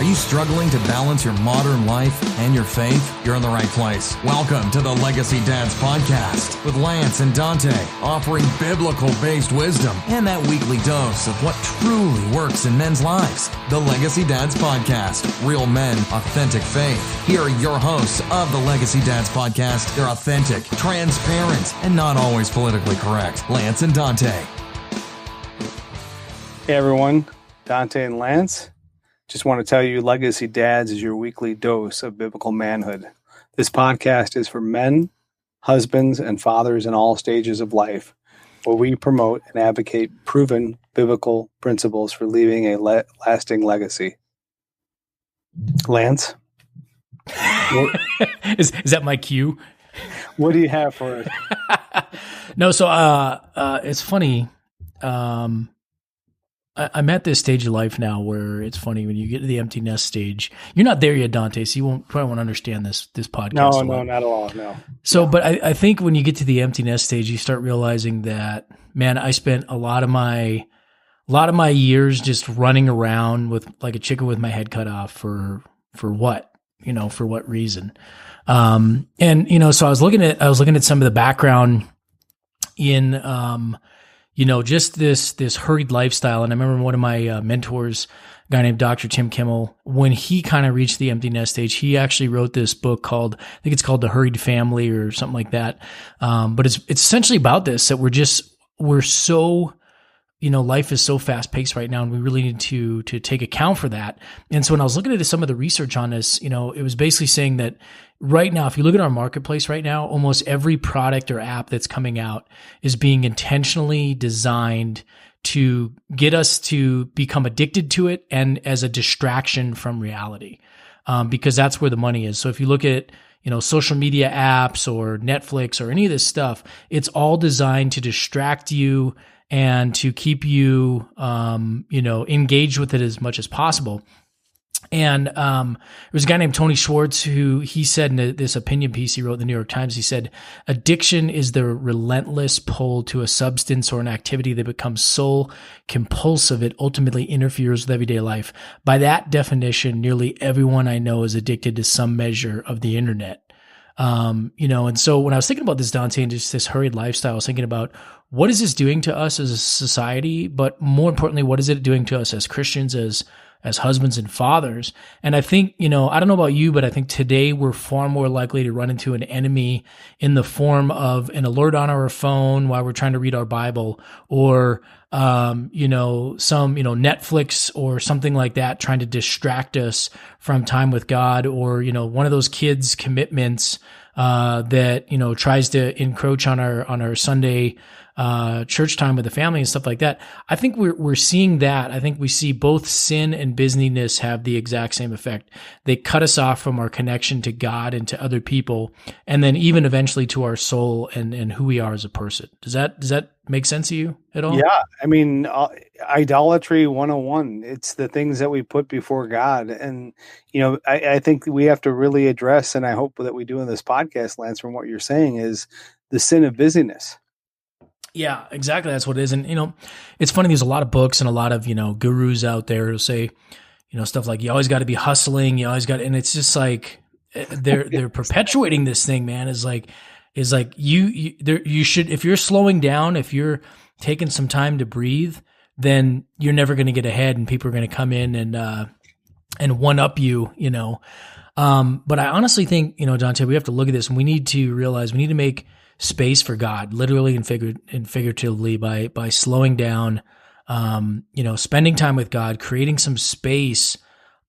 Are you struggling to balance your modern life and your faith? You're in the right place. Welcome to the Legacy Dads Podcast with Lance and Dante, offering biblical-based wisdom and that weekly dose of what truly works in men's lives. The Legacy Dads Podcast, real men, authentic faith. Here are your hosts of the Legacy Dads Podcast. They're authentic, transparent, and not always politically correct. Lance and Dante. Hey everyone, Dante and Lance. Just want to tell you Legacy Dads is your weekly dose of biblical manhood. This podcast is for men, husbands, and fathers in all stages of life, where we promote and advocate proven biblical principles for leaving a lasting legacy. Lance? Is that my cue? What do you have for us? No, so it's funny. I'm at this stage of life now where it's funny when you get to the empty nest stage. You're not there yet, Dante, so you probably won't understand this podcast. No, not at all. No. So, but I think when you get to the empty nest stage, you start realizing that, man, I spent a lot of my years just running around with like a chicken with my head cut off for what, for what reason? So I was looking at some of the background in, just this hurried lifestyle. And I remember one of my mentors, a guy named Dr. Tim Kimmel, when he kind of reached the empty nest stage, he actually wrote this book called, I think it's called The Hurried Family or something like that. But it's essentially about this, that we're so, life is so fast paced right now, and we really need to take account for that. And so when I was looking at some of the research on this, it was basically saying that right now, if you look at our marketplace right now, almost every product or app that's coming out is being intentionally designed to get us to become addicted to it and as a distraction from reality, because that's where the money is. So if you look at social media apps or Netflix or any of this stuff, it's all designed to distract you and to keep you, engaged with it as much as possible. And there was a guy named Tony Schwartz who he said in this opinion piece he wrote in the New York Times, he said, addiction is the relentless pull to a substance or an activity that becomes so compulsive it ultimately interferes with everyday life. By that definition, nearly everyone I know is addicted to some measure of the internet. And so when I was thinking about this, Dante, and just this hurried lifestyle, I was thinking about what is this doing to us as a society, but more importantly, what is it doing to us as Christians, as husbands and fathers? And I think, I don't know about you, but I think today we're far more likely to run into an enemy in the form of an alert on our phone while we're trying to read our Bible, or, some, Netflix or something like that, trying to distract us from time with God, or, one of those kids' commitments, that, tries to encroach on our Sunday, church time with the family and stuff like that. I think we're seeing that. I think we see both sin and busyness have the exact same effect. They cut us off from our connection to God and to other people, and then even eventually to our soul and who we are as a person. Does that make sense to you at all? Yeah. I mean, idolatry 101, it's the things that we put before God. And, I think we have to really address, and I hope that we do in this podcast, Lance, from what you're saying, is the sin of busyness. Yeah, exactly. That's what it is. And, it's funny, there's a lot of books and a lot of, gurus out there who say, stuff like, you always got to be hustling. And it's just like, they're perpetuating this thing, man, is like you should, if you're slowing down, if you're taking some time to breathe, then you're never going to get ahead, and people are going to come in and one up you, But I honestly think, Dante, we have to look at this, and we need to realize we need to make space for God, literally and figuratively, by slowing down, spending time with God, creating some space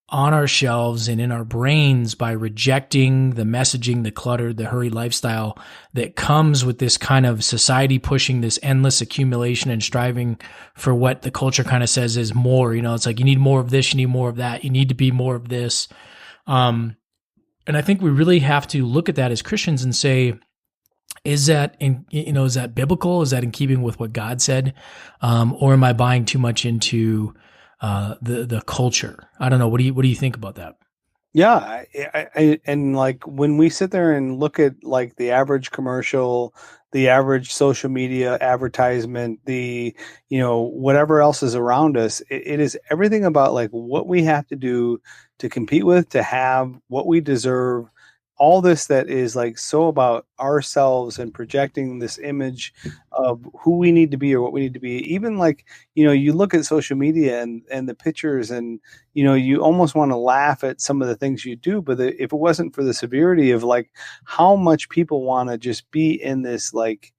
on our shelves and in our brains by rejecting the messaging, the clutter, the hurried lifestyle that comes with this kind of society pushing this endless accumulation and striving for what the culture kind of says is more. It's like, you need more of this, you need more of that, you need to be more of this. And I think we really have to look at that as Christians and say, is that is that biblical? Is that in keeping with what God said? Or am I buying too much into the culture? I don't know. What do you think about that? Yeah. And like when we sit there and look at like the average commercial the average social media advertisement, the, whatever else is around us. It is everything about like what we have to do to compete with, to have what we deserve. All this that is like so about ourselves and projecting this image of who we need to be or what we need to be. Even like, you look at social media and the pictures and, you almost want to laugh at some of the things you do. But if it wasn't for the severity of like how much people want to just be in this, like,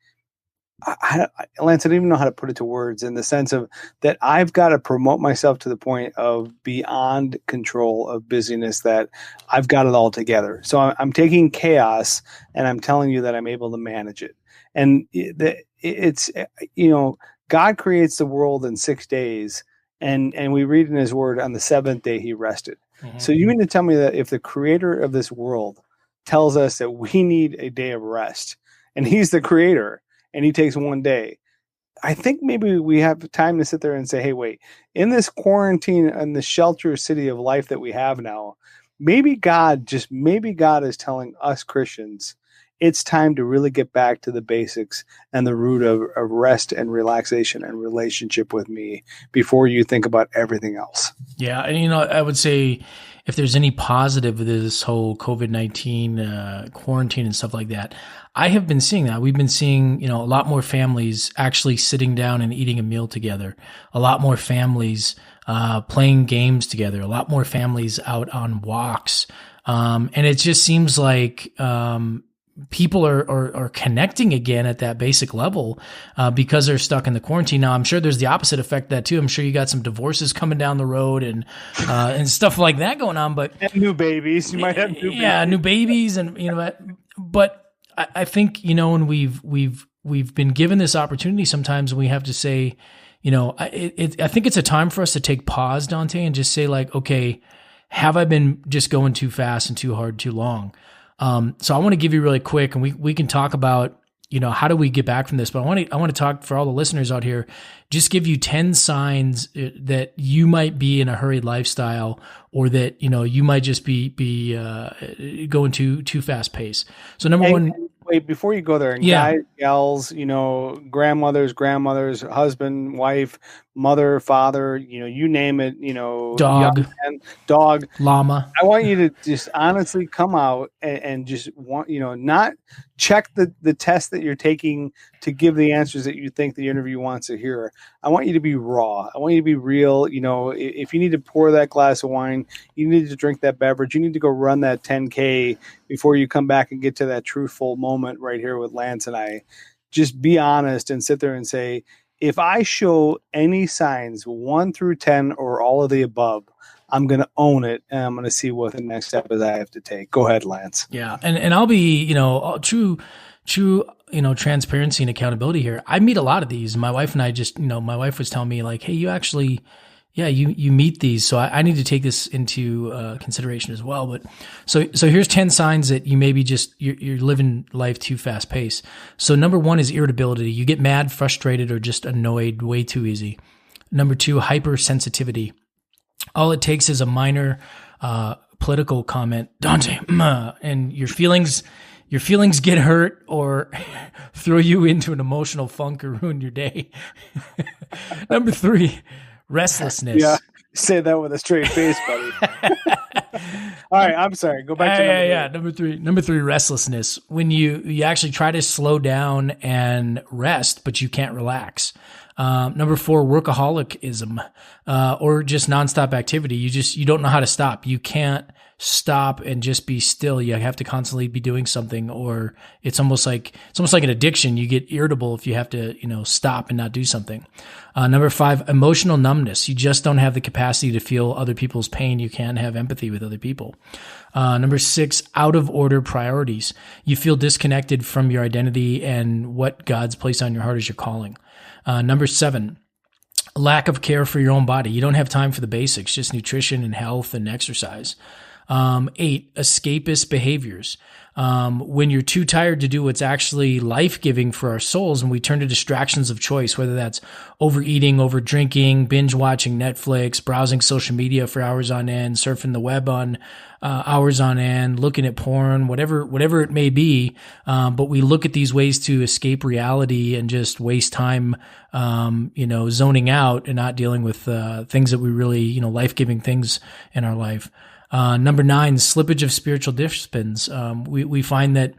Lance, I don't even know how to put it to words, in the sense of that I've got to promote myself to the point of beyond control of busyness, that I've got it all together. So I'm taking chaos and I'm telling you that I'm able to manage it. And it's, God creates the world in 6 days, and we read in his word, on the seventh day he rested. Mm-hmm. So you mean to tell me that if the creator of this world tells us that we need a day of rest, and he's the creator, and he takes 1 day, I think maybe we have time to sit there and say, hey, wait, in this quarantine and the shelter city of life that we have now, maybe God is telling us Christians, it's time to really get back to the basics and the root of rest and relaxation and relationship with me before you think about everything else. Yeah. And, I would say if there's any positive with this whole COVID-19 quarantine and stuff like that, I have been seeing that. We've been seeing, a lot more families actually sitting down and eating a meal together, a lot more families playing games together, a lot more families out on walks. And it just seems like people are connecting again at that basic level because they're stuck in the quarantine. Now, I'm sure there's the opposite effect of that too. I'm sure you got some divorces coming down the road and stuff like that going on. But and new babies, you might have new babies. Yeah, new babies, and but I think when we've been given this opportunity, sometimes we have to say, I think it's a time for us to take pause, Dante, and just say like, okay, have I been just going too fast and too hard, too long? So I want to give you really quick, and we can talk about, how do we get back from this? But I want to talk for all the listeners out here, just give you 10 signs that you might be in a hurried lifestyle, or that, you might just be going too fast pace. So number one. Wait, before you go there, and guys, gals, grandmothers, husband, wife, mother, father, you name it, dog, dog, llama. I want you to just honestly come out and just not check the test that you're taking to give the answers that you think the interview wants to hear. I want you to be raw. I want you to be real. If you need to pour that glass of wine, you need to drink that beverage, you need to go run that 10K before you come back and get to that truthful moment right here with Lance and I. Just be honest and sit there and say, if I show any signs 1 through 10 or all of the above, I'm going to own it, and I'm going to see what the next step is I have to take. Go ahead, Lance. Yeah. And I'll be, true, transparency and accountability here. I meet a lot of these. My wife and I just, my wife was telling me like, hey, you actually, you meet these. So I need to take this into consideration as well. But so here's 10 signs that you maybe just, you're living life too fast pace. So number 1 is irritability. You get mad, frustrated, or just annoyed way too easy. Number 2, hypersensitivity. All it takes is a minor political comment, Dante, and your feelings get hurt or throw you into an emotional funk or ruin your day. Number 3, restlessness. Yeah, say that with a straight face, buddy. All right, I'm sorry. Go back to number 3. Number 3, restlessness. When you actually try to slow down and rest, but you can't relax. Number 4, workaholicism, or just nonstop activity. You don't know how to stop. You can't stop and just be still. You have to constantly be doing something, or it's almost like an addiction. You get irritable if you have to, stop and not do something. Number 5, emotional numbness. You just don't have the capacity to feel other people's pain. You can't have empathy with other people. Number 6, out of order priorities. You feel disconnected from your identity and what God's placed on your heart as your calling. Number 7, lack of care for your own body. You don't have time for the basics, just nutrition and health and exercise. 8, escapist behaviors. When you're too tired to do what's actually life-giving for our souls, and we turn to distractions of choice, whether that's overeating, over drinking, binge watching Netflix, browsing social media for hours on end, surfing the web on hours on end, looking at porn, whatever it may be. But we look at these ways to escape reality and just waste time, zoning out and not dealing with things that we really, life-giving things in our life. Number 9, slippage of spiritual disciplines. We find that,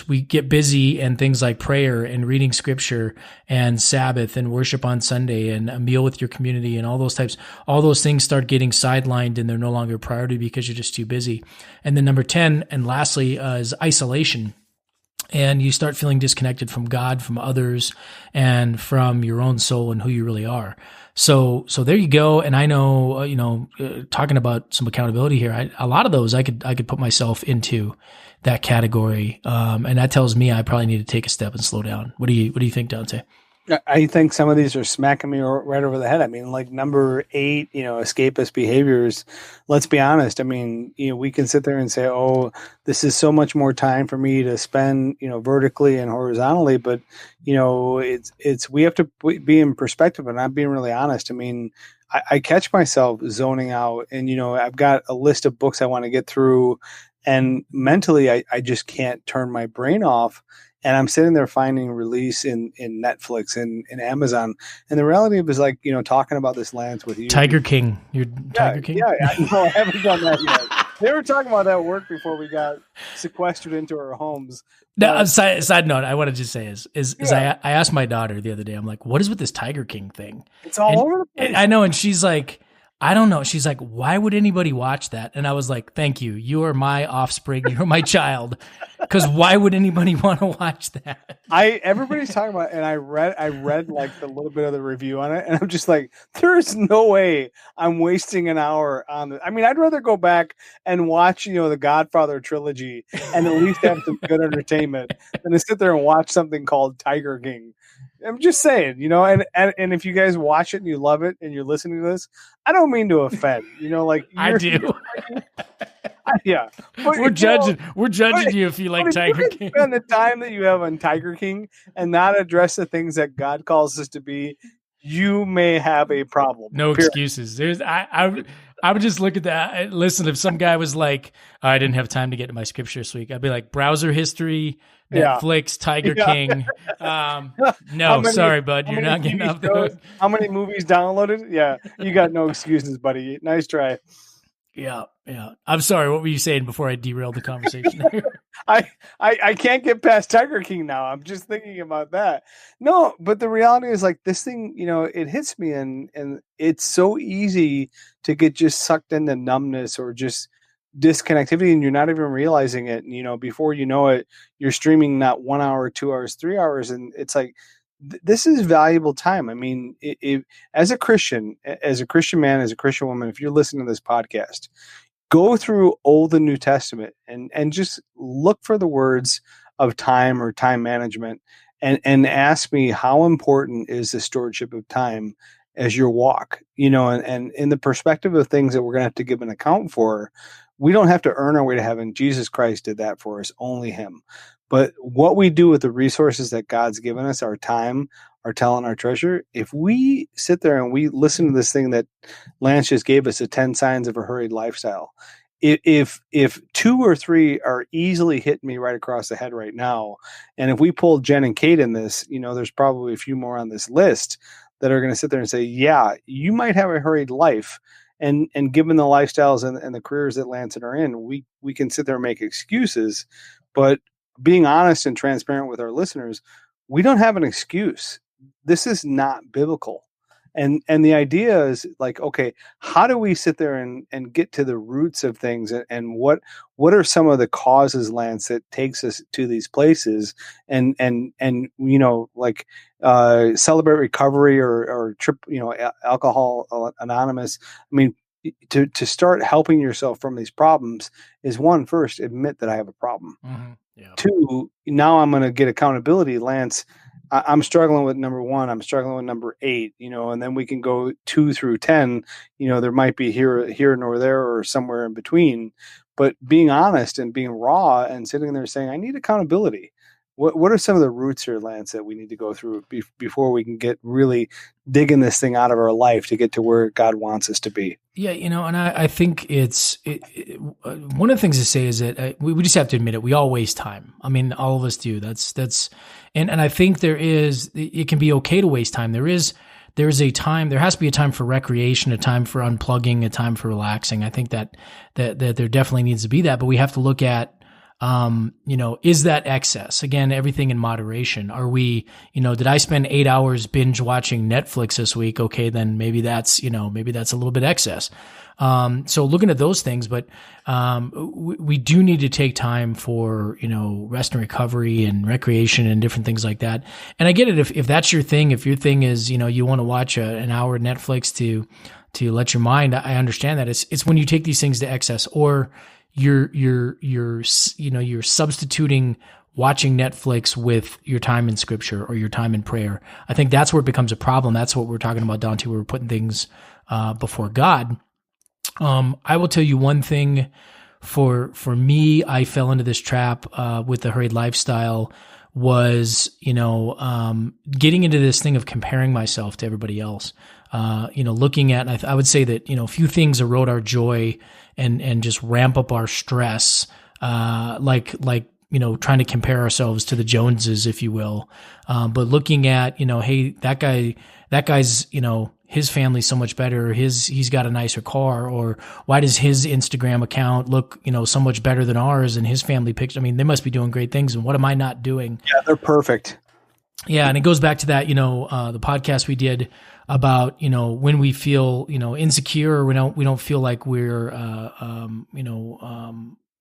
we get busy and things like prayer and reading scripture and Sabbath and worship on Sunday and a meal with your community and all those things start getting sidelined and they're no longer a priority because you're just too busy. And then number 10, and lastly, is isolation. And you start feeling disconnected from God, from others, and from your own soul and who you really are. So there you go. And I know, talking about some accountability here, a lot of those I could put myself into that category. And that tells me I probably need to take a step and slow down. What do you think, Dante? I think some of these are smacking me right over the head. I mean, like number 8, escapist behaviors. Let's be honest. I mean, we can sit there and say, oh, this is so much more time for me to spend, vertically and horizontally. But, it's we have to be in perspective and not being really honest. I mean, I catch myself zoning out and, I've got a list of books I want to get through and mentally I just can't turn my brain off. And I'm sitting there finding release in Netflix and in Amazon. And the reality of it is like, talking about this, Lance, with you. Tiger King. You're Tiger King? Yeah, I haven't done that yet. They were talking about that work before we got sequestered into our homes. No, side note, I want to just say I asked my daughter the other day, I'm like, what is with this Tiger King thing? It's all over the place. I know. And she's like, I don't know. She's like, why would anybody watch that? And I was like, thank you. You are my offspring. You're my child. Because why would anybody want to watch that? Everybody's talking about it, and I read like the little bit of the review on it, and I'm just like, there's no way I'm wasting an hour on this. I mean, I'd rather go back and watch, the Godfather trilogy and at least have some good entertainment than to sit there and watch something called Tiger King. I'm just saying, and if you guys watch it and you love it and you're listening to this, I don't mean to offend, like I do. Yeah, but, we're judging you if you like Tiger King. Spend the time that you have on Tiger King and not address the things that God calls us to be, you may have a problem. No excuses. I would just look at that. Listen, if some guy was like, I didn't have time to get to my scripture this week, I'd be like, browser history, Netflix, Tiger King. Sorry, bud. You're not getting up there. How many movies downloaded? Yeah, you got no excuses, buddy. Nice try. Yeah. I'm sorry. What were you saying before I derailed the conversation? I can't get past Tiger King now. I'm just thinking about that. No, but the reality is like this thing, it hits me and it's so easy to get just sucked into numbness or just disconnectivity and you're not even realizing it. And, before you know it, you're streaming not 1 hour, 2 hours, 3 hours. And it's like, this is valuable time. I mean, as a Christian man, as a Christian woman, if you're listening to this podcast, go through Old and New Testament and just look for the words of time or time management and ask me how important is the stewardship of time as your walk, and in the perspective of things that we're going to have to give an account for. We don't have to earn our way to heaven. Jesus Christ did that for us, only him. But what we do with the resources that God's given us, our time, our talent, our treasure, if we sit there and we listen to this thing that Lance just gave us, the 10 signs of a hurried lifestyle, if 2 or 3 are easily hitting me right across the head right now, and if we pull Jen and Kate in this, there's probably a few more on this list that are going to sit there and say, yeah, you might have a hurried life. And given the lifestyles and the careers that Lance and are in, we can sit there and make excuses, but being honest and transparent with our listeners, we don't have an excuse. This is not biblical. And the idea is like, okay, how do we sit there and get to the roots of things and what are some of the causes, Lance, that takes us to these places and Celebrate Recovery or Trip, Alcohol Anonymous. I mean, to start helping yourself from these problems is one, first, admit that I have a problem. Mm-hmm. Yeah. 2, now I'm going to get accountability. Lance, I'm struggling with number 1. I'm struggling with number 8, and then we can go 2 through 10. There might be here nor there or somewhere in between, but being honest and being raw and sitting there saying, I need accountability. What are some of the roots here, Lance, that we need to go through before we can get really digging this thing out of our life to get to where God wants us to be? Yeah, and I think one of the things to say is that we just have to admit it. We all waste time. I mean, all of us do. And I think it can be okay to waste time. There is a time, there has to be a time for recreation, a time for unplugging, a time for relaxing. I think that there definitely needs to be that, but we have to look at, is that excess? Again, everything in moderation. Are we, did I spend 8 hours binge watching Netflix this week? Okay, then maybe that's a little bit excess. So looking at those things, but, we do need to take time for, rest and recovery and recreation and different things like that. And I get it. If that's your thing, if your thing is, you want to watch an hour of Netflix to let your mind, I understand that. It's when you take these things to excess, or you're substituting watching Netflix with your time in scripture or your time in prayer. I think that's where it becomes a problem. That's what we're talking about, Dante, where we're putting things before God. I will tell you one thing. For me, I fell into this trap with the hurried lifestyle, was getting into this thing of comparing myself to everybody else. Looking at, and I would say that a few things erode our joy and just ramp up our stress, like trying to compare ourselves to the Joneses, if you will. But looking at, hey, that guy's, his family's so much better. He's got a nicer car, or why does his Instagram account look, so much better than ours, and his family picture? I mean, they must be doing great things. And what am I not doing? Yeah, they're perfect. Yeah. And it goes back to that, the podcast we did about, when we feel, insecure, or we don't feel like we're,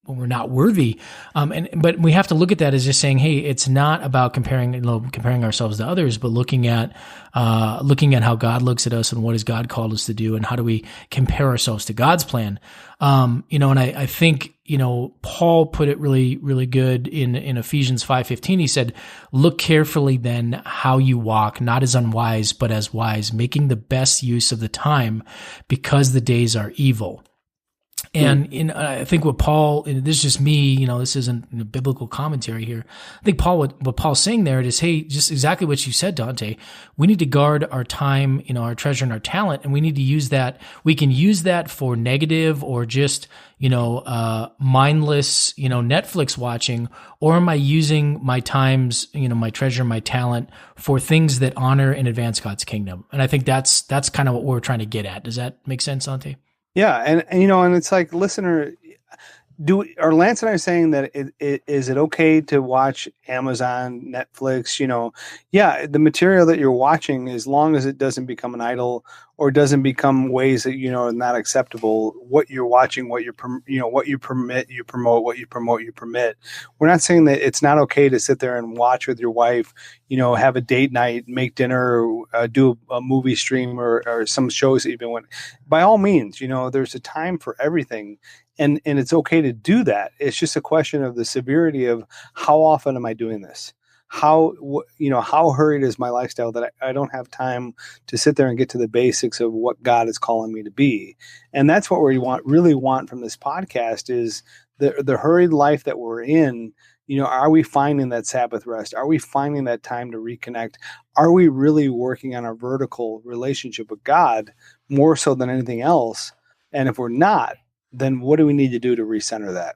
when we're not worthy. But we have to look at that as just saying, hey, it's not about comparing ourselves to others, but looking at how God looks at us and what has God called us to do, and how do we compare ourselves to God's plan. And I think, Paul put it really, really good in Ephesians 5:15. He said, look carefully then how you walk, not as unwise, but as wise, making the best use of the time, because the days are evil. And I think what Paul, and this is just me, this isn't a biblical commentary here. I think what Paul's saying there is, hey, just exactly what you said, Dante. We need to guard our time, our treasure and our talent, and we need to use that. We can use that for negative or just, mindless, Netflix watching, or am I using my times, my treasure, my talent for things that honor and advance God's kingdom? And I think that's kind of what we're trying to get at. Does that make sense, Dante? Yeah, and and it's like, listener, are Lance and I saying that is it okay to watch Amazon, Netflix? Yeah, the material that you're watching, as long as it doesn't become an idol or doesn't become ways that are not acceptable. What you're watching, what you permit, you promote. What you promote, you permit. We're not saying that it's not okay to sit there and watch with your wife. Have a date night, make dinner, do a movie stream or some shows that you've been watching. By all means, there's a time for everything. And it's okay to do that. It's just a question of the severity of how often am I doing this? How hurried is my lifestyle that I don't have time to sit there and get to the basics of what God is calling me to be. And that's what we really want from this podcast, is the hurried life that we're in. Are we finding that Sabbath rest? Are we finding that time to reconnect? Are we really working on our vertical relationship with God more so than anything else? And if we're not, then what do we need to do to recenter that?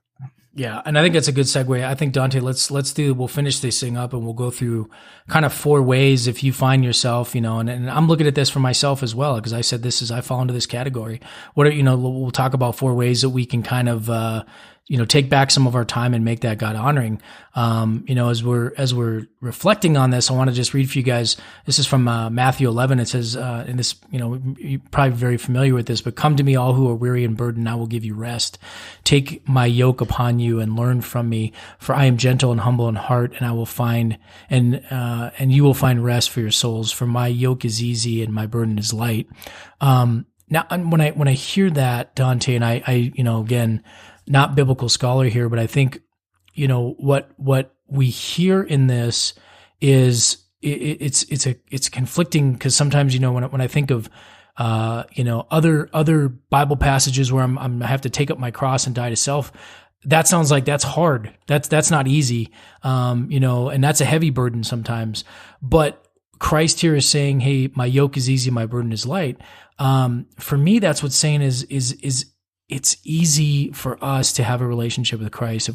Yeah, and I think that's a good segue. I think, Dante, we'll finish this thing up and we'll go through kind of 4 ways if you find yourself, and I'm looking at this for myself as well, because I said I fall into this category. We'll talk about 4 ways that we can kind of, take back some of our time and make that God honoring. As we're reflecting on this, I want to just read for you guys. This is from Matthew 11. It says, and this, you're probably very familiar with this, but come to me all who are weary and burdened, I will give you rest. Take my yoke upon you and learn from me, for I am gentle and humble in heart, and I will find, and you will find rest for your souls. For my yoke is easy and my burden is light. Now, when I hear that, Dante, and I again, not biblical scholar here, but I think, what we hear in this is it's conflicting, because sometimes, when I think of, other Bible passages where I have to take up my cross and die to self, that sounds like that's hard. That's not easy. And that's a heavy burden sometimes. But Christ here is saying, hey, my yoke is easy, my burden is light. For me, that's what's saying is it's easy for us to have a relationship with Christ,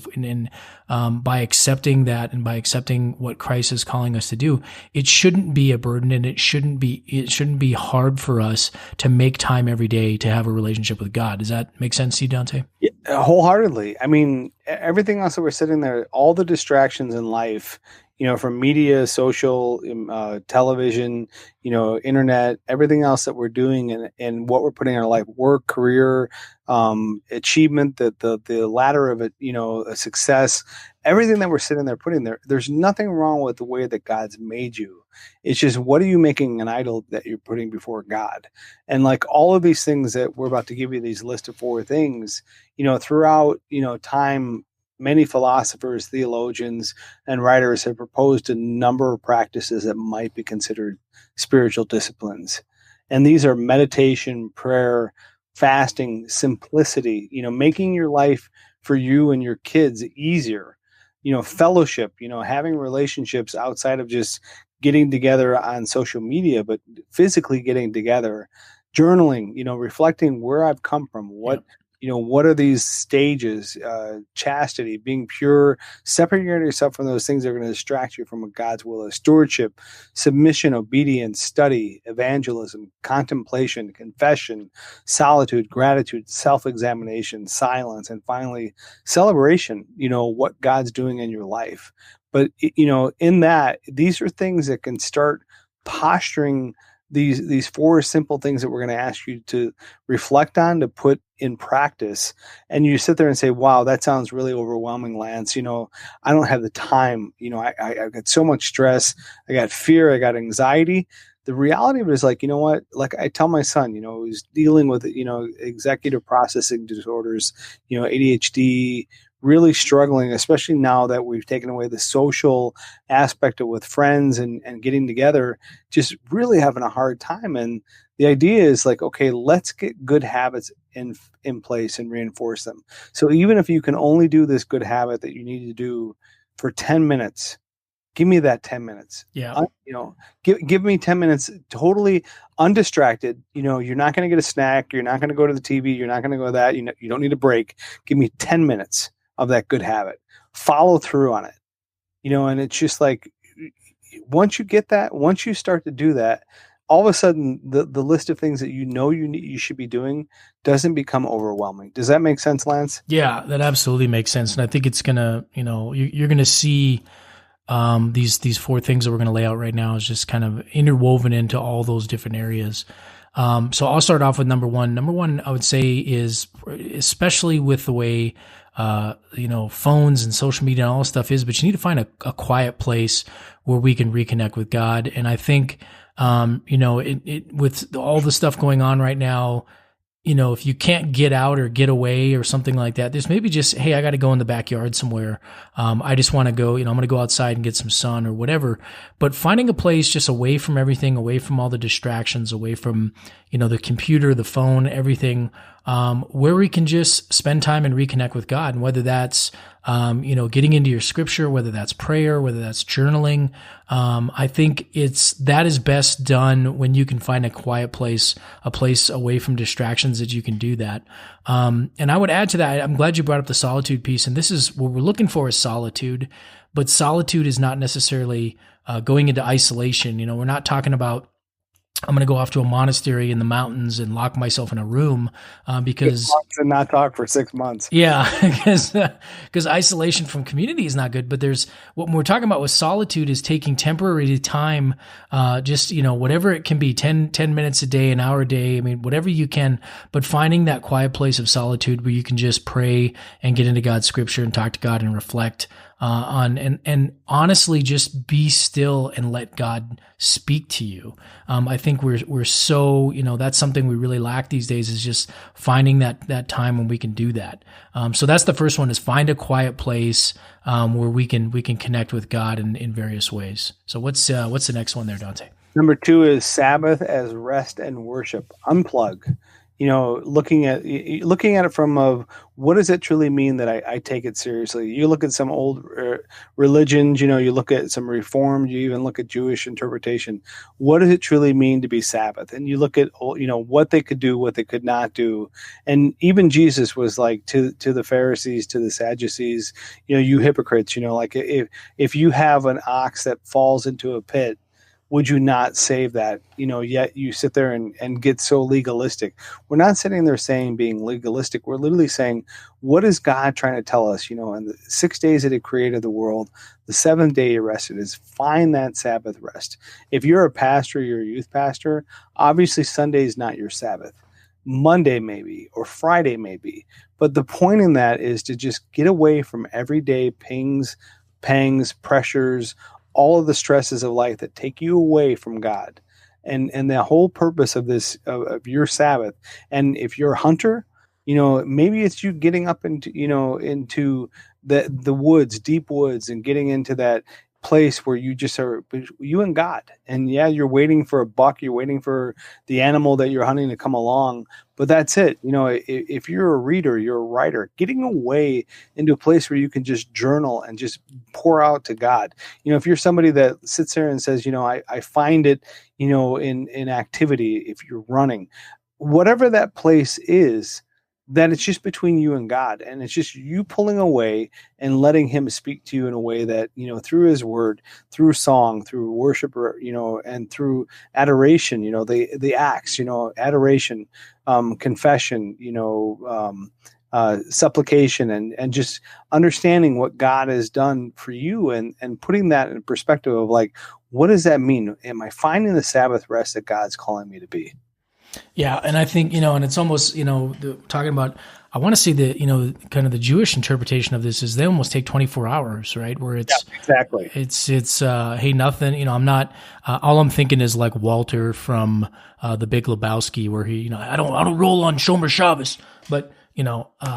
by accepting that and by accepting what Christ is calling us to do. It shouldn't be a burden, and it shouldn't be hard for us to make time every day to have a relationship with God. Does that make sense to you, Dante? Yeah, wholeheartedly. I mean, everything else that we're sitting there, all the distractions in life, from media, social, television, internet, everything else that we're doing and what we're putting in our life, work, career, achievement, the ladder of it, a success, everything that we're sitting there putting there, there's nothing wrong with the way that God's made you. It's just, what are you making an idol that you're putting before God? And like all of these things that we're about to give you, these list of 4 things, throughout, time, many philosophers, theologians, and writers have proposed a number of practices that might be considered spiritual disciplines. And these are meditation, prayer, fasting, simplicity, making your life for you and your kids easier, fellowship, having relationships outside of just getting together on social media, but physically getting together, journaling, reflecting where I've come from, what are these stages, chastity, being pure, separating yourself from those things that are going to distract you from what God's will is, stewardship, submission, obedience, study, evangelism, contemplation, confession, solitude, gratitude, self-examination, silence, and finally celebration, what God's doing in your life. But, in that, these are things that can start posturing these 4 simple things that we're going to ask you to reflect on, to put in practice. And you sit there and say, wow, that sounds really overwhelming, Lance. I don't have the time. I got so much stress. I got fear. I got anxiety. The reality of it is, like, what? Like I tell my son, who's dealing with, executive processing disorders, ADHD, really struggling, especially now that we've taken away the social aspect of with friends and getting together, just really having a hard time. And the idea is like, okay, let's get good habits in place and reinforce them. So even if you can only do this good habit that you need to do for 10 minutes, give me that 10 minutes. Yeah. Give me 10 minutes totally undistracted. You're not going to get a snack. You're not going to go to the TV. You're not going to go to that. You don't need a break. Give me 10 minutes of that good habit. Follow through on it. And it's just like, once you get that, once you start to do that, all of a sudden the list of things that you should be doing doesn't become overwhelming. Does that make sense, Lance? Yeah, that absolutely makes sense. And I think it's gonna, you're gonna see these 4 things that we're gonna lay out right now is just kind of interwoven into all those different areas. So I'll start off with number one. Number one, I would say, is especially with the way phones and social media and all this stuff is, but you need to find a quiet place where we can reconnect with God. And I think, with all the stuff going on right now, if you can't get out or get away or something like that, there's maybe just, hey, I got to go in the backyard somewhere. I just want to go, I'm going to go outside and get some sun or whatever. But finding a place just away from everything, away from all the distractions, away from, the computer, the phone, everything, where we can just spend time and reconnect with God. And whether that's, getting into your scripture, whether that's prayer, whether that's journaling, I think that is best done when you can find a quiet place, a place away from distractions that you can do that. And I would add to that, I'm glad you brought up the solitude piece. And this is what we're looking for, is solitude, but solitude is not necessarily going into isolation. We're not talking about, I'm going to go off to a monastery in the mountains and lock myself in a room because and not talk for 6 months. Yeah, because isolation from community is not good. But there's what we're talking about with solitude is taking temporary time, just whatever it can be, 10 minutes a day, an hour a day. I mean, whatever you can, but finding that quiet place of solitude where you can just pray and get into God's scripture and talk to God and reflect and honestly just be still and let God speak to you. I think we're so, that's something we really lack these days, is just finding that time when we can do that. So that's the first one, is find a quiet place where we can connect with God in various ways. So what's the next one there, Dante? Number 2 is Sabbath as rest and worship. Unplug. Looking at it from what does it truly mean that I take it seriously? You look at some old religions, you look at some Reformed, you even look at Jewish interpretation. What does it truly mean to be Sabbath? And you look at, what they could do, what they could not do. And even Jesus was like to the Pharisees, to the Sadducees, you hypocrites, like if you have an ox that falls into a pit, would you not save that? Yet you sit there and get so legalistic. We're not sitting there saying being legalistic. We're literally saying, what is God trying to tell us? In the 6 days that he created the world, the 7th day he rested, is find that Sabbath rest. If you're a pastor, you're a youth pastor, obviously Sunday is not your Sabbath. Monday maybe, or Friday maybe. But the point in that is to just get away from everyday pings, pangs, pressures, all of the stresses of life that take you away from God, and the whole purpose of this of your Sabbath. And if you're a hunter, maybe it's you getting up into the woods, deep woods, and getting into that place where you just are you and God. And yeah, you're waiting for a buck, you're waiting for the animal that you're hunting to come along, but that's it. If you're a reader, you're a writer, getting away into a place where you can just journal and just pour out to God. If you're somebody that sits there and says, I find it, in activity, if you're running, whatever that place is, that it's just between you and God, and it's just you pulling away and letting him speak to you in a way that, through his word, through song, through worship, and through adoration, the acts, adoration, confession, supplication, and just understanding what God has done for you, and putting that in perspective of like, what does that mean? Am I finding the Sabbath rest that God's calling me to be? Yeah. And I think, and it's almost, talking about, I want to see the, kind of the Jewish interpretation of this is they almost take 24 hours, right? Where it's, exactly. It's hey, nothing, I'm not, all I'm thinking is like Walter from, the Big Lebowski, where he, I don't roll on Shomer Shabbos, but,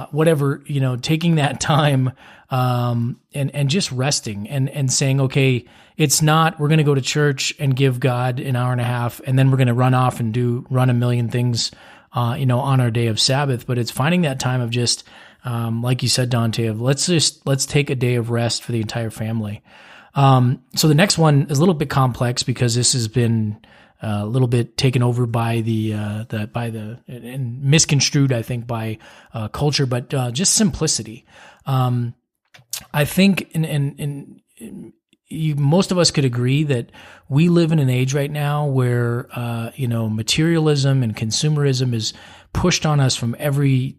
whatever, taking that time, and just resting and saying, okay, it's not, we're going to go to church and give God an hour and a half, and then we're going to run off and run a million things, on our day of Sabbath. But it's finding that time of just, like you said, Dante, of let's take a day of rest for the entire family. So the next one is a little bit complex because this has been a little bit taken over by and misconstrued, I think, by culture, but just simplicity. I think, most of us could agree that we live in an age right now where, materialism and consumerism is pushed on us from every,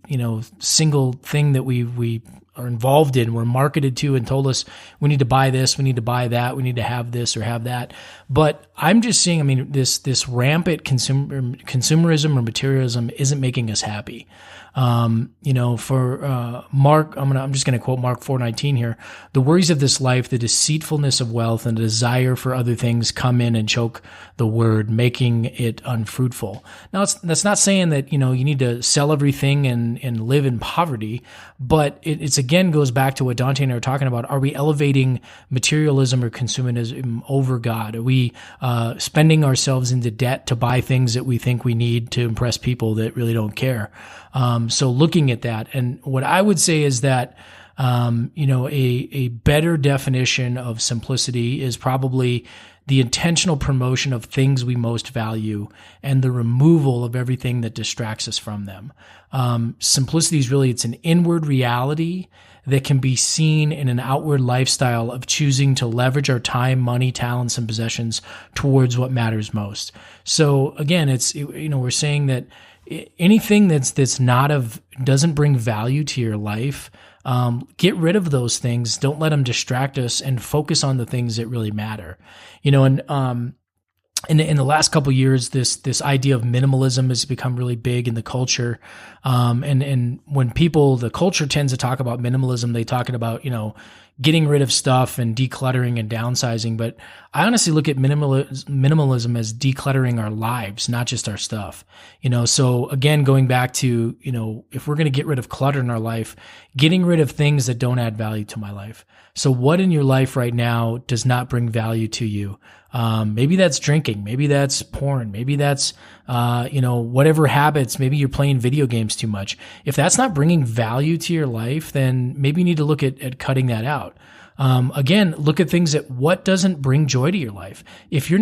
single thing that we are involved in. We're marketed to and told us we need to buy this, we need to buy that, we need to have this or have that. But I'm just seeing, this rampant consumerism or materialism isn't making us happy. For Mark, I'm just going to quote Mark 4:19 here. The worries of this life, the deceitfulness of wealth, and the desire for other things come in and choke the word, making it unfruitful. Now, that's not saying that, you need to sell everything and live in poverty, but it's again goes back to what Dante and I are talking about. Are we elevating materialism or consumerism over God? Are we spending ourselves into debt to buy things that we think we need to impress people that really don't care? So looking at that, and what I would say is that, a better definition of simplicity is probably the intentional promotion of things we most value and the removal of everything that distracts us from them. Simplicity is really, it's an inward reality that can be seen in an outward lifestyle of choosing to leverage our time, money, talents, and possessions towards what matters most. So again, we're saying that anything that's not doesn't bring value to your life, get rid of those things. Don't let them distract us, and focus on the things that really matter. And in the last couple of years, this idea of minimalism has become really big in the culture. And when the culture tends to talk about minimalism, they talk about, getting rid of stuff and decluttering and downsizing. But I honestly look at minimalism as decluttering our lives, not just our stuff. So again, going back to, if we're going to get rid of clutter in our life, getting rid of things that don't add value to my life. So what in your life right now does not bring value to you? Maybe that's drinking. Maybe that's porn. Maybe that's, whatever habits. Maybe you're playing video games too much. If that's not bringing value to your life, then maybe you need to look at cutting that out. Again, look at things that what doesn't bring joy to your life. If you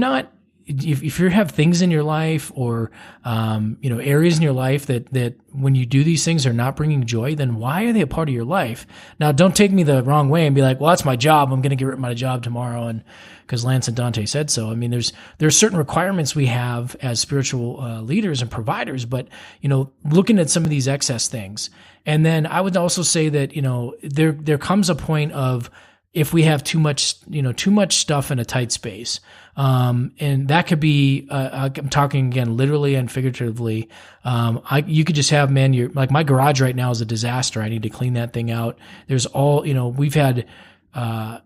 have things in your life or, areas in your life that when you do these things are not bringing joy, then why are they a part of your life? Now, don't take me the wrong way and be like, well, that's my job. I'm going to get rid of my job tomorrow. And because Lance and Dante said so. I mean, there's certain requirements we have as spiritual leaders and providers, but, looking at some of these excess things. And then I would also say that, there comes a point of, if we have too much stuff in a tight space. And that could be, I'm talking again, literally and figuratively. You could just have, like my garage right now is a disaster. I need to clean that thing out. There's we've had,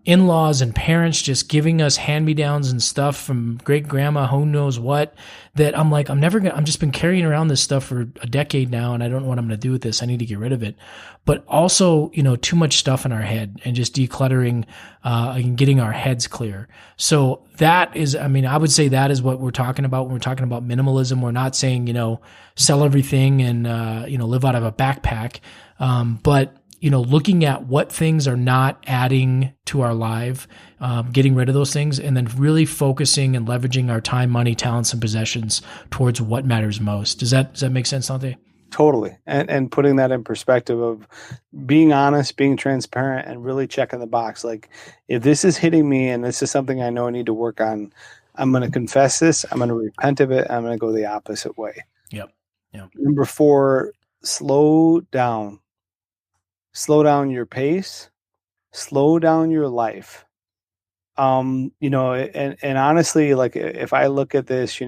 in-laws and parents just giving us hand-me-downs and stuff from great grandma, who knows what, that I'm like, I'm just been carrying around this stuff for a decade now, and I don't know what I'm going to do with this. I need to get rid of it. But also, too much stuff in our head and just decluttering, and getting our heads clear. So that is, I would say that is what we're talking about when we're talking about minimalism. We're not saying, sell everything and, live out of a backpack. But looking at what things are not adding to our life, getting rid of those things, and then really focusing and leveraging our time, money, talents, and possessions towards what matters most. Does that make sense, Dante? Totally. And putting that in perspective of being honest, being transparent, and really checking the box. Like, if this is hitting me and this is something I know I need to work on, I'm going to confess this. I'm going to repent of it. I'm going to go the opposite way. Yep. Number 4, slow down. Slow down your pace, slow down your life. And honestly, like, if I look at this,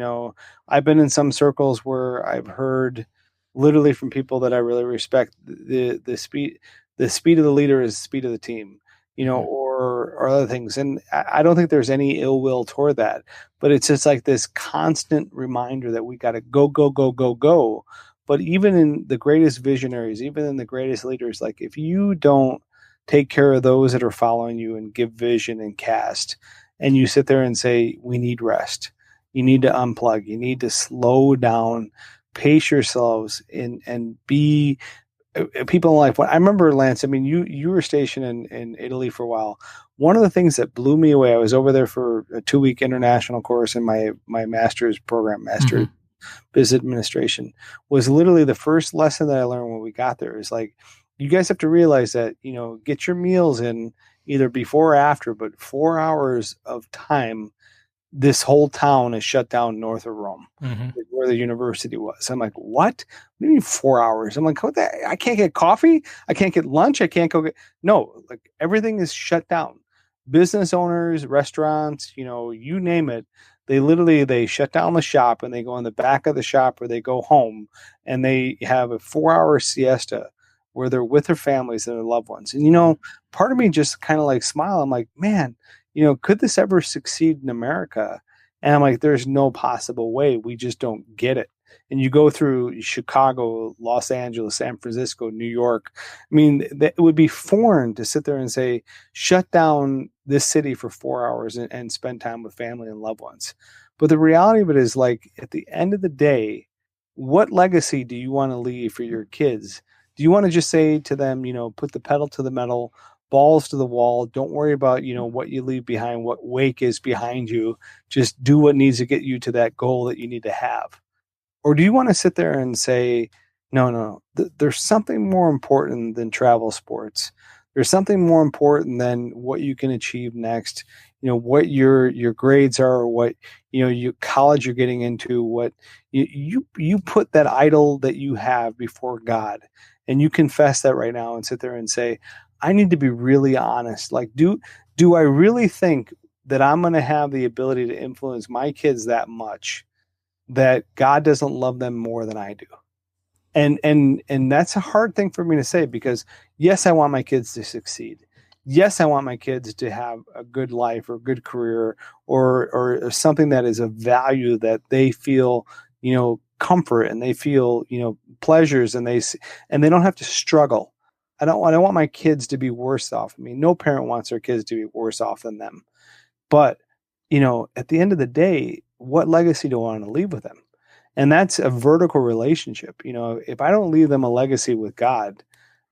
I've been in some circles where I've heard literally from people that I really respect, the speed of the leader is the speed of the team, or other things. And I don't think there's any ill will toward that, but it's just like this constant reminder that we got to go, go, go, go, go. But even in the greatest visionaries, even in the greatest leaders, like, if you don't take care of those that are following you and give vision and cast, and you sit there and say, we need rest, you need to unplug, you need to slow down, pace yourselves, and be people in life. I remember, Lance, you were stationed in Italy for a while. One of the things that blew me away, I was over there for a 2-week international course in my master's program, business administration, was literally the first lesson that I learned when we got there. Is like, you guys have to realize that, get your meals in either before or after, but 4 hours of time, this whole town is shut down north of Rome, where the university was. I'm like, what? What do you mean 4 hours? I'm like, I can't get coffee. I can't get lunch. I can't go no, like, everything is shut down. Business owners, restaurants, you name it. They shut down the shop and they go in the back of the shop, or they go home and they have a 4-hour siesta where they're with their families and their loved ones. And, part of me just kind of like smile. I'm like, man, could this ever succeed in America? And I'm like, there's no possible way. We just don't get it. And you go through Chicago, Los Angeles, San Francisco, New York. It would be foreign to sit there and say, shut down this city for 4 hours and spend time with family and loved ones. But the reality of it is, like, at the end of the day, what legacy do you want to leave for your kids? Do you want to just say to them, put the pedal to the metal, balls to the wall, don't worry about, what you leave behind, what wake is behind you, just do what needs to get you to that goal that you need to have? Or do you want to sit there and say, no, there's something more important than travel sports. There's something more important than what you can achieve next, what your grades are, what, your college you're getting into, what you put that idol that you have before God, and you confess that right now and sit there and say, I need to be really honest. Like, do I really think that I'm going to have the ability to influence my kids that much that God doesn't love them more than I do? And that's a hard thing for me to say, because yes, I want my kids to succeed. Yes, I want my kids to have a good life or a good career or something that is of value, that they feel, comfort, and they feel, pleasures, and they don't have to struggle. I don't want my kids to be worse off. I mean, no parent wants their kids to be worse off than them. But, at the end of the day, what legacy do I want to leave with them? And that's a vertical relationship. If I don't leave them a legacy with God,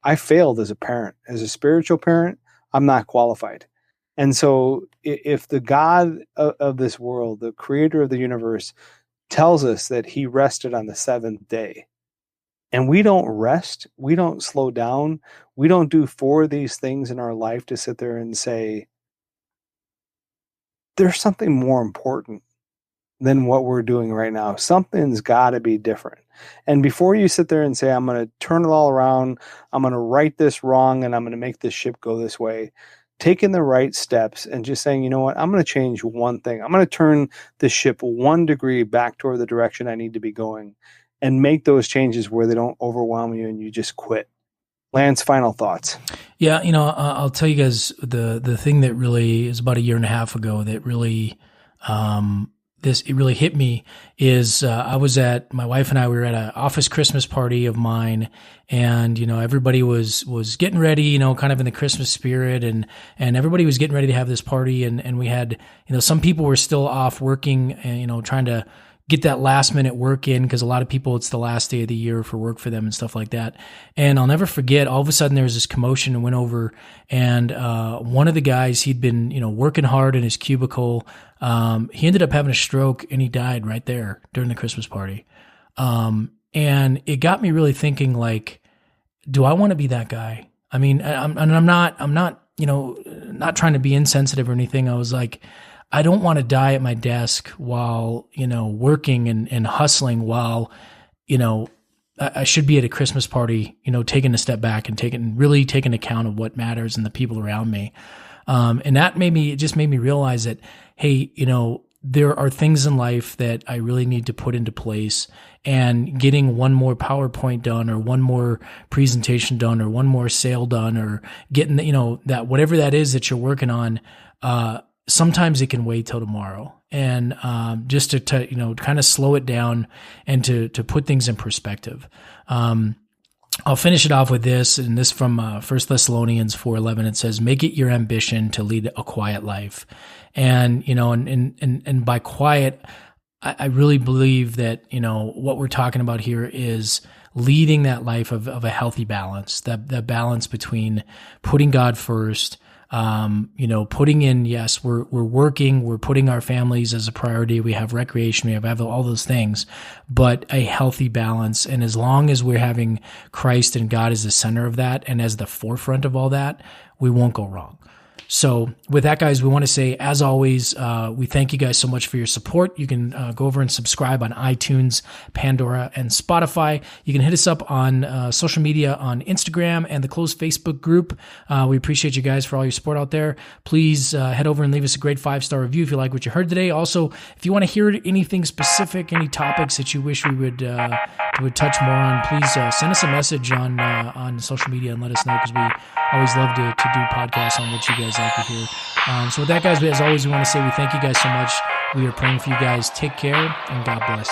I failed as a parent. As a spiritual parent, I'm not qualified. And so if the God of this world, the creator of the universe, tells us that he rested on the seventh day, and we don't rest, we don't slow down, we don't do 4 of these things in our life to sit there and say, there's something more important than what we're doing right now. Something's got to be different. And before you sit there and say, I'm going to turn it all around, I'm going to right this wrong, and I'm going to make this ship go this way, taking the right steps and just saying, you know what, I'm going to change one thing. I'm going to turn the ship 1 degree back toward the direction I need to be going, and make those changes where they don't overwhelm you and you just quit. Lance, final thoughts. Yeah, I'll tell you guys the thing that really is about 1.5 years ago that really it really hit me is my wife and I, we were at an office Christmas party of mine, and everybody was getting ready, kind of in the Christmas spirit, and everybody was getting ready to have this party, and we had some people were still off working, and trying to get that last minute work in, because a lot of people, it's the last day of the year for work for them and stuff like that. And I'll never forget, all of a sudden there was this commotion and went over, and one of the guys, he'd been, working hard in his cubicle. He ended up having a stroke, and he died right there during the Christmas party. And it got me really thinking, like, do I want to be that guy? I mean, I'm not, not trying to be insensitive or anything. I was like, I don't want to die at my desk while, working and hustling while, I should be at a Christmas party, taking a step back and really taking account of what matters and the people around me. And that made me realize that, hey, there are things in life that I really need to put into place, and getting one more PowerPoint done, or one more presentation done, or one more sale done, or getting, that whatever that is that you're working on, sometimes it can wait till tomorrow. And just to kind of slow it down and to put things in perspective. I'll finish it off with this, and this from 1 Thessalonians 4:11. It says, "Make it your ambition to lead a quiet life." And and by quiet, I really believe that what we're talking about here is leading that life of a healthy balance, that balance between putting God first. Putting in, yes, we're working, we're putting our families as a priority. We have recreation, we have all those things, but a healthy balance. And as long as we're having Christ and God as the center of that and as the forefront of all that, we won't go wrong. So with that, guys, we want to say, as always, we thank you guys so much for your support. You can go over and subscribe on iTunes, Pandora, and Spotify. You can hit us up on social media on Instagram and the closed Facebook group. We appreciate you guys for all your support out there. Please head over and leave us a great 5-star review if you like what you heard today. Also, if you want to hear anything specific, any topics that you wish we would touch more on, please send us a message on social media and let us know, because we always love to do podcasts on what you guys like to hear. So with that, guys, as always, we want to say we thank you guys so much. We are praying for you guys. Take care, and God bless.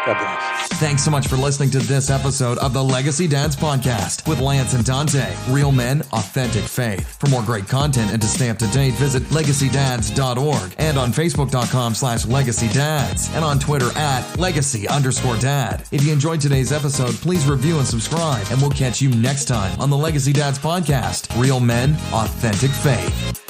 God bless. Thanks so much for listening to this episode of the Legacy Dads Podcast with Lance and Dante. Real men, authentic faith. For more great content and to stay up to date, visit legacydads.org and on Facebook.com/LegacyDads and on Twitter @Legacy_Dad. If you enjoyed today's episode, please review and subscribe, and we'll catch you next time on the Legacy Dads Podcast. Real men, authentic faith.